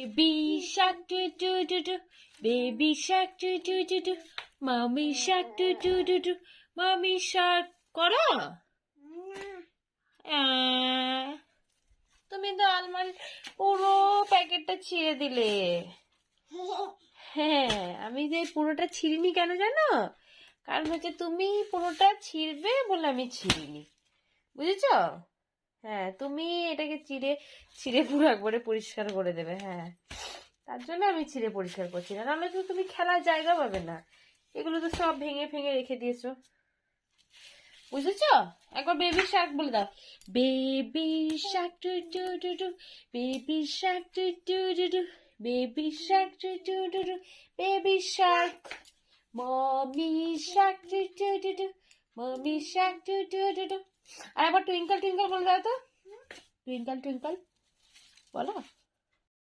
Baby shark do do do do, baby shark do do do do, mommy shark do do do do, mommy shark করো তুমি তো আলমারির পুরো প্যাকেটটা ছিঁড়ে দিলে। হ্যাঁ, আমি যে পুরোটা ছিঁড়িনি কেন জানো? কারণ হচ্ছে তুমি পুরোটা ছিঁড়বে বলে আমি ছিঁড়িনি, বুঝেছ? হ্যাঁ, তুমি এটাকে চিড়ে ছিঁড়ে পুরো একবারে পরিষ্কার করে দেবে। হ্যাঁ, তার জন্য আমি ছিঁড়ে পরিষ্কার করছি না, নাহলে তো তুমি খেলার জায়গা পাবে না। এগুলো তো সব ভেঙে ভেঙে রেখে দিয়েছো, বুঝেছ? একবার বেবি শার্ক বলে দাও। Baby shark doo doo doo doo, baby shark doo doo doo doo, baby shark doo doo doo doo, baby shark, mommy shark doo doo doo doo, mommy shark doo doo doo doo. আর একবার twinkle twinkle বলে দাও তো, twinkle twinkle বলো।